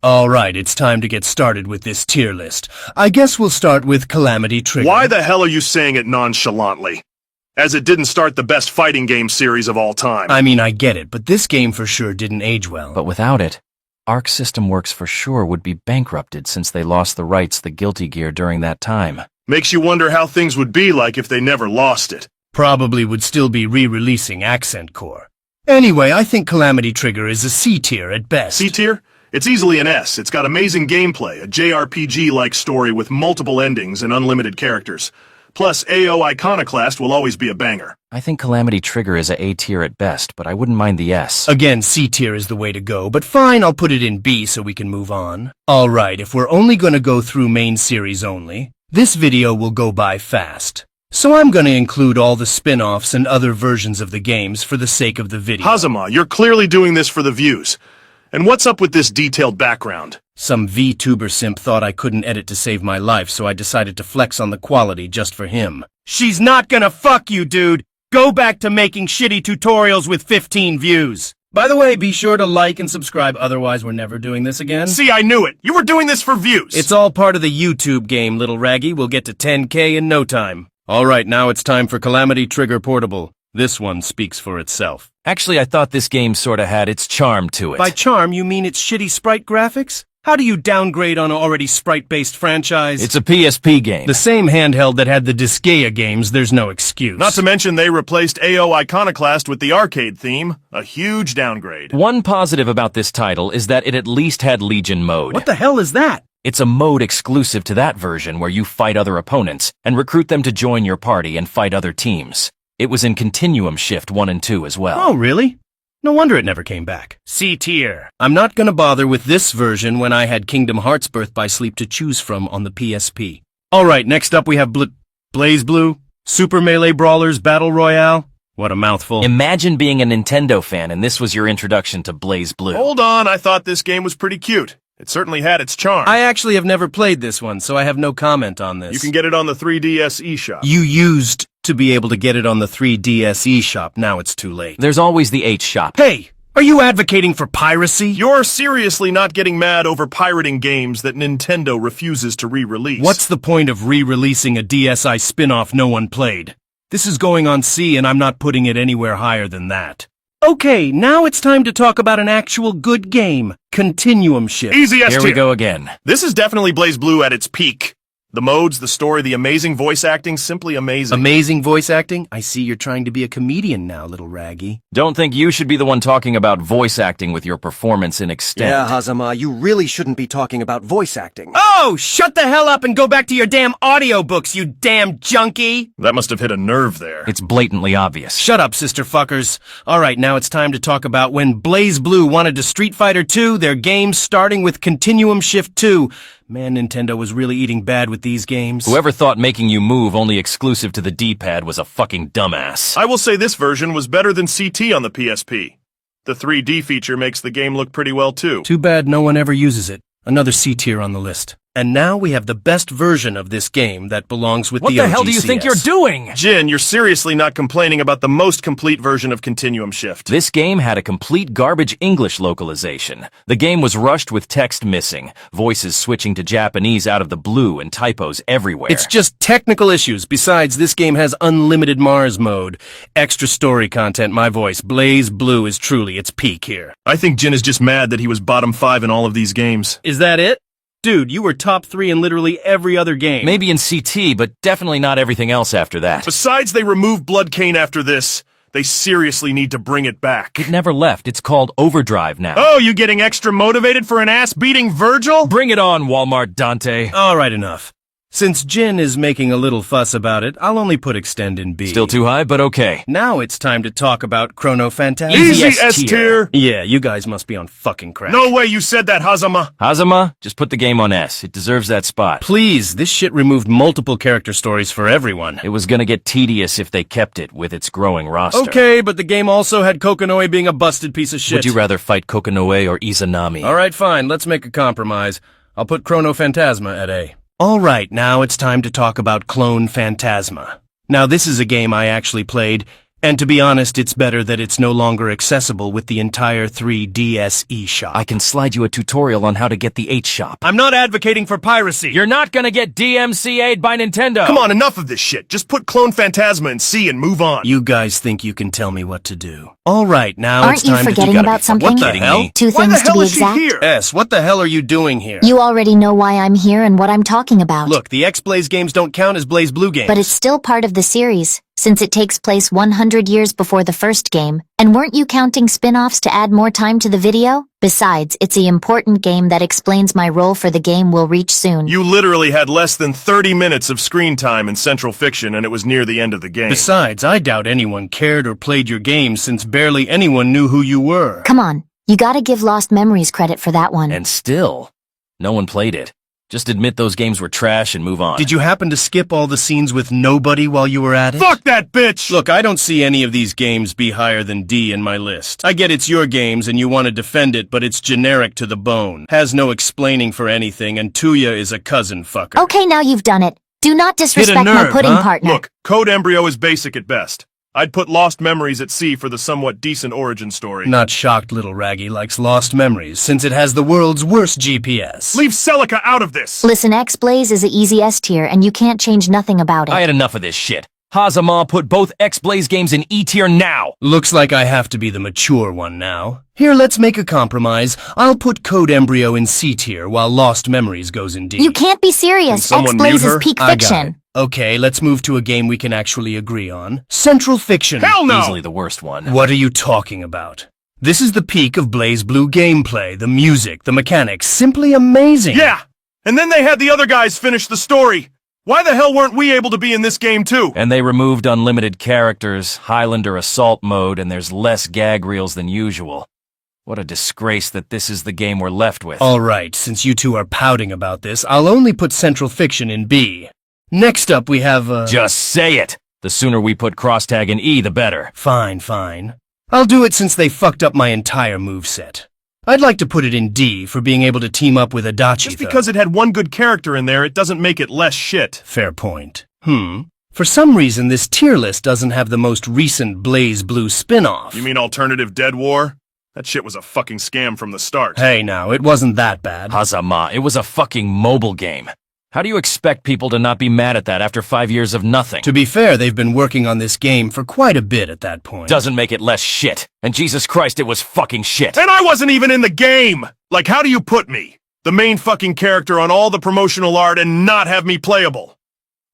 Alright, it's time to get started with this tier list. I guess we'll start with Calamity Trigger. Why the hell are you saying it nonchalantly? As it didn't start the best fighting game series of all time. I mean, I get it, but this game for sure didn't age well. But without it, Arc System Works for sure would be bankrupted since they lost the rights to Guilty Gear during that time. Makes you wonder how things would be like if they never lost it. Probably would still be re-releasing Accent Core. Anyway, I think Calamity Trigger is a C tier at best. C tier? It's easily an S. It's got amazing gameplay, a JRPG-like story with multiple endings and unlimited characters. Plus, AO Iconoclast will always be a banger. I think Calamity Trigger is a A tier at best, but I wouldn't mind the S. Again, C tier is the way to go, but fine, I'll put it in B so we can move on. Alright, if we're only gonna go through main series only, this video will go by fast. So I'm gonna include all the spin-offs and other versions of the games for the sake of the video. Hazama, you're clearly doing this for the views. And what's up with this detailed background? Some VTuber simp thought I couldn't edit to save my life, so I decided to flex on the quality just for him. She's not gonna fuck you, dude! Go back to making shitty tutorials with 15 views! By the way, be sure to like and subscribe, otherwise we're never doing this again. See, I knew it! You were doing this for views! It's all part of the YouTube game, little Raggy. We'll get to 10K in no time. Alright, now it's time for Calamity Trigger Portable. This one speaks for itself. Actually, I thought this game sorta had its charm to it. By charm, you mean its shitty sprite graphics? How do you downgrade on an already sprite-based franchise? It's a PSP game. The same handheld that had the Disgaea games, there's no excuse. Not to mention they replaced AO Iconoclast with the arcade theme. A huge downgrade. One positive about this title is that it at least had Legion mode. What the hell is that? It's a mode exclusive to that version where you fight other opponents and recruit them to join your party and fight other teams. It was in Continuum Shift 1 and 2 as well. Oh, really? No wonder it never came back. C tier. I'm not gonna bother with this version when I had Kingdom Hearts Birth by Sleep to choose from on the PSP. Alright, next up we have blazblue, Super Melee Brawlers Battle Royale. What a mouthful. Imagine being a Nintendo fan and this was your introduction to blazblue. Hold on, I thought this game was pretty cute. It certainly had its charm. I actually have never played this one, so I have no comment on this. You can get it on the 3DS eShop. You used to be able to get it on the 3DS eShop. Now it's too late. There's always the H shop. Hey, are you advocating for piracy? You're seriously not getting mad over pirating games that Nintendo refuses to re-release. What's the point of re-releasing a DSi spin-off no one played? This is going on C and I'm not putting it anywhere higher than that. Okay, now it's time to talk about an actual good game. Continuum Shift. Easy S Here tier. we go again. This is definitely BlazBlue at its peak. The modes, the story, the amazing voice acting, simply amazing. Amazing voice acting? I see you're trying to be a comedian now, little Raggy. Don't think you should be the one talking about voice acting with your performance in Extend. Yeah, Hazama, you really shouldn't be talking about voice acting. Oh, shut the hell up and go back to your damn audiobooks, you damn junkie! That must have hit a nerve there. It's blatantly obvious. Shut up, sister fuckers. Alright, now it's time to talk about when BlazBlue wanted to Street Fighter 2, their game starting with Continuum Shift 2. Man, Nintendo was really eating bad with these games. Whoever thought making you move only exclusive to the D-pad was a fucking dumbass. I will say this version was better than CT on the PSP. The 3D feature makes the game look pretty well too. Too bad no one ever uses it. Another C tier on the list. And now we have the best version of this game that belongs with What the the hell do you think you're doing? Jin, you're seriously not complaining about the most complete version of Continuum Shift. This game had a complete garbage English localization. The game was rushed with text missing, voices switching to Japanese out of the blue, and typos everywhere. It's just technical issues. Besides, this game has unlimited Mars mode. Extra story content, my voice. BlazBlue is truly its peak here. I think Jin is just mad that he was bottom 5 in all of these games. Is that it? Dude, you were top 3 in literally every other game. Maybe in CT, but definitely not everything else after that. Besides, they removed Blood Cane after this. They seriously need to bring it back. It never left. It's called Overdrive now. Oh, you getting extra motivated for an ass-beating Virgil? Bring it on, Walmart Dante. Alright, enough. Since Jin is making a little fuss about it, I'll only put Extend in B. Still too high, but okay. Now it's time to talk about Chrono Phantasm. Easy S S tier. tier. Yeah, you guys must be on fucking crack. No way you said that, Hazama. Hazama, just put the game on S. It deserves that spot. Please, this shit removed multiple character stories for everyone. It was gonna get tedious if they kept it with its growing roster. Okay, but the game also had Kokonoe being a busted piece of shit. Would you rather fight Kokonoe or Izanami? Alright, fine, let's make a compromise. I'll put Chrono Phantasma at A. Alright, now it's time to talk about Clone Phantasma. Now this is a game I actually played, And to be honest, it's better that it's no longer accessible with the entire 3DS eShop. I can slide you a tutorial on how to get the H-Shop. I'm not advocating for piracy. You're not gonna get DMCA'd by Nintendo! Come on, enough of this shit. Just put Clone Phantasma in C and move on. You guys think you can tell me what to do. All right, now Aren't it's you time forgetting to... about something? What the hell? Two Why things the hell to be is she exact. here? S, what the hell are you doing here? You already know why I'm here and what I'm talking about. Look, the X-Blaze games don't count as blazblue games. But it's still part of the series, since it takes place 100 years before the first game. And weren't you counting spin-offs to add more time to the video? Besides, it's an important game that explains my role for the game we'll reach soon. You literally had less than 30 minutes of screen time in Central Fiction, and it was near the end of the game. Besides, I doubt anyone cared or played your game since barely anyone knew who you were. Come on, you gotta give Lost Memories credit for that one. And still, no one played it. Just admit those games were trash and move on. Did you happen to skip all the scenes with nobody while you were at it? Fuck that bitch! Look, I don't see any of these games be higher than D in my list. I get it's your games and you want to defend it, but it's generic to the bone. Has no explaining for anything, and Tuya is a cousin fucker. Okay, now you've done it. Do not disrespect my nerve, pudding huh? partner. Look, Code Embryo is basic at best. I'd put Lost Memories at C for the somewhat decent origin story. Not shocked little Raggy likes Lost Memories, since it has the world's worst GPS. Leave Celica out of this! Listen, X-Blaze is a easy S tier, and you can't change nothing about it. I had enough of this shit. Hazama, put both X-Blaze games in E tier now! Looks like I have to be the mature one now. Here, let's make a compromise. I'll put Code Embryo in C tier, while Lost Memories goes in D. You can't be serious. Can someone X-Blaze mute her? is peak I got it. fiction. Okay, let's move to a game we can actually agree on. Central Fiction. Hell no! Easily the worst one. What are you talking about? This is the peak of blazblue gameplay, the music, the mechanics, simply amazing. Yeah! And then they had the other guys finish the story! Why the hell weren't we able to be in this game too? And they removed unlimited characters, Highlander assault mode, and there's less gag reels than usual. What a disgrace that this is the game we're left with. All right, since you two are pouting about this, I'll only put Central Fiction in B. Next up, we have, Just say it! The sooner we put Crosstag in E, the better. Fine, fine. I'll do it since they fucked up my entire moveset. I'd like to put it in D for being able to team up with Adachi, Just because it had one good character in there, it doesn't make it less shit. Fair point. For some reason, this tier list doesn't have the most recent blazblue spin-off. You mean Alternative Dead War? That shit was a fucking scam from the start. Hey now, it wasn't that bad. Hazama, it was a fucking mobile game. How do you expect people to not be mad at that after 5 years of nothing? To be fair, they've been working on this game for quite a bit at that point. Doesn't make it less shit. And Jesus Christ, it was fucking shit. And I wasn't even in the game! Like, how do you put me? The main fucking character on all the promotional art and not have me playable?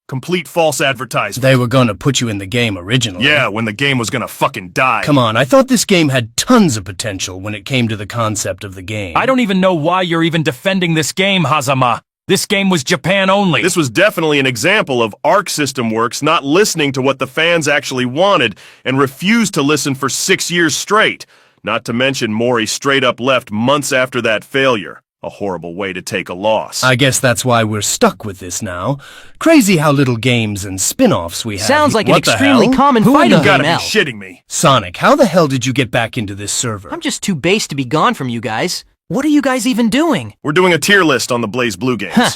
Complete false advertisement. They were gonna put you in the game originally. Yeah, when the game was gonna fucking die. Come on, I thought this game had tons of potential when it came to the concept of the game. I don't even know why you're even defending this game, Hazama. This game was Japan only. This was definitely an example of Arc System Works not listening to what the fans actually wanted and refused to listen for 6 years straight. Not to mention Mori straight up left months after that failure. A horrible way to take a loss. I guess that's why we're stuck with this now. Crazy how little games and spin-offs we have. Sounds like an What the extremely hell? common Who in fighting the- You gotta game, be L. shitting me. Sonic, how the hell did you get back into this server? I'm just too base to be gone from you guys. What are you guys even doing? We're doing a tier list on the blazblue games. Huh.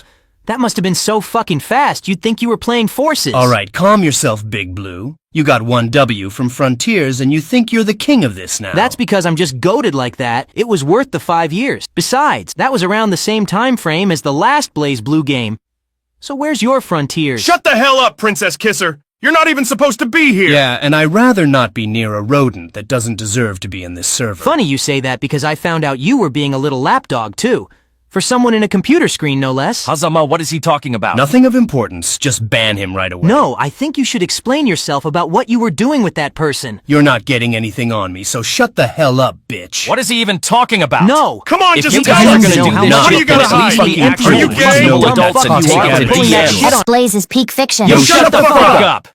That must have been so fucking fast, you'd think you were playing Forces. All right, calm yourself, Big Blue. You got 1 W from Frontiers and you think you're the king of this now. That's because I'm just goated like that. It was worth the 5 years. Besides, that was around the same time frame as the last blazblue game. So where's your Frontiers? Shut the hell up, Princess Kisser! You're not even supposed to be here! Yeah, and I'd rather not be near a rodent that doesn't deserve to be in this server. Funny you say that because I found out you were being a little lapdog too. For someone in a computer screen, no less. Hazama, what is he talking about? Nothing of importance, just ban him right away. No, I think you should explain yourself about what you were doing with that person. You're not getting anything on me, so shut the hell up, bitch. What is he even talking about? No! Come on, If just you tell guys are us! gonna do What this What do shit, you gotta then at least hide? be Are actual you gay? reasonable Dumb adults fuck and you take are it to pulling that DM. shit on. X-Blaze is peak fiction. Yo, Shut the fuck up!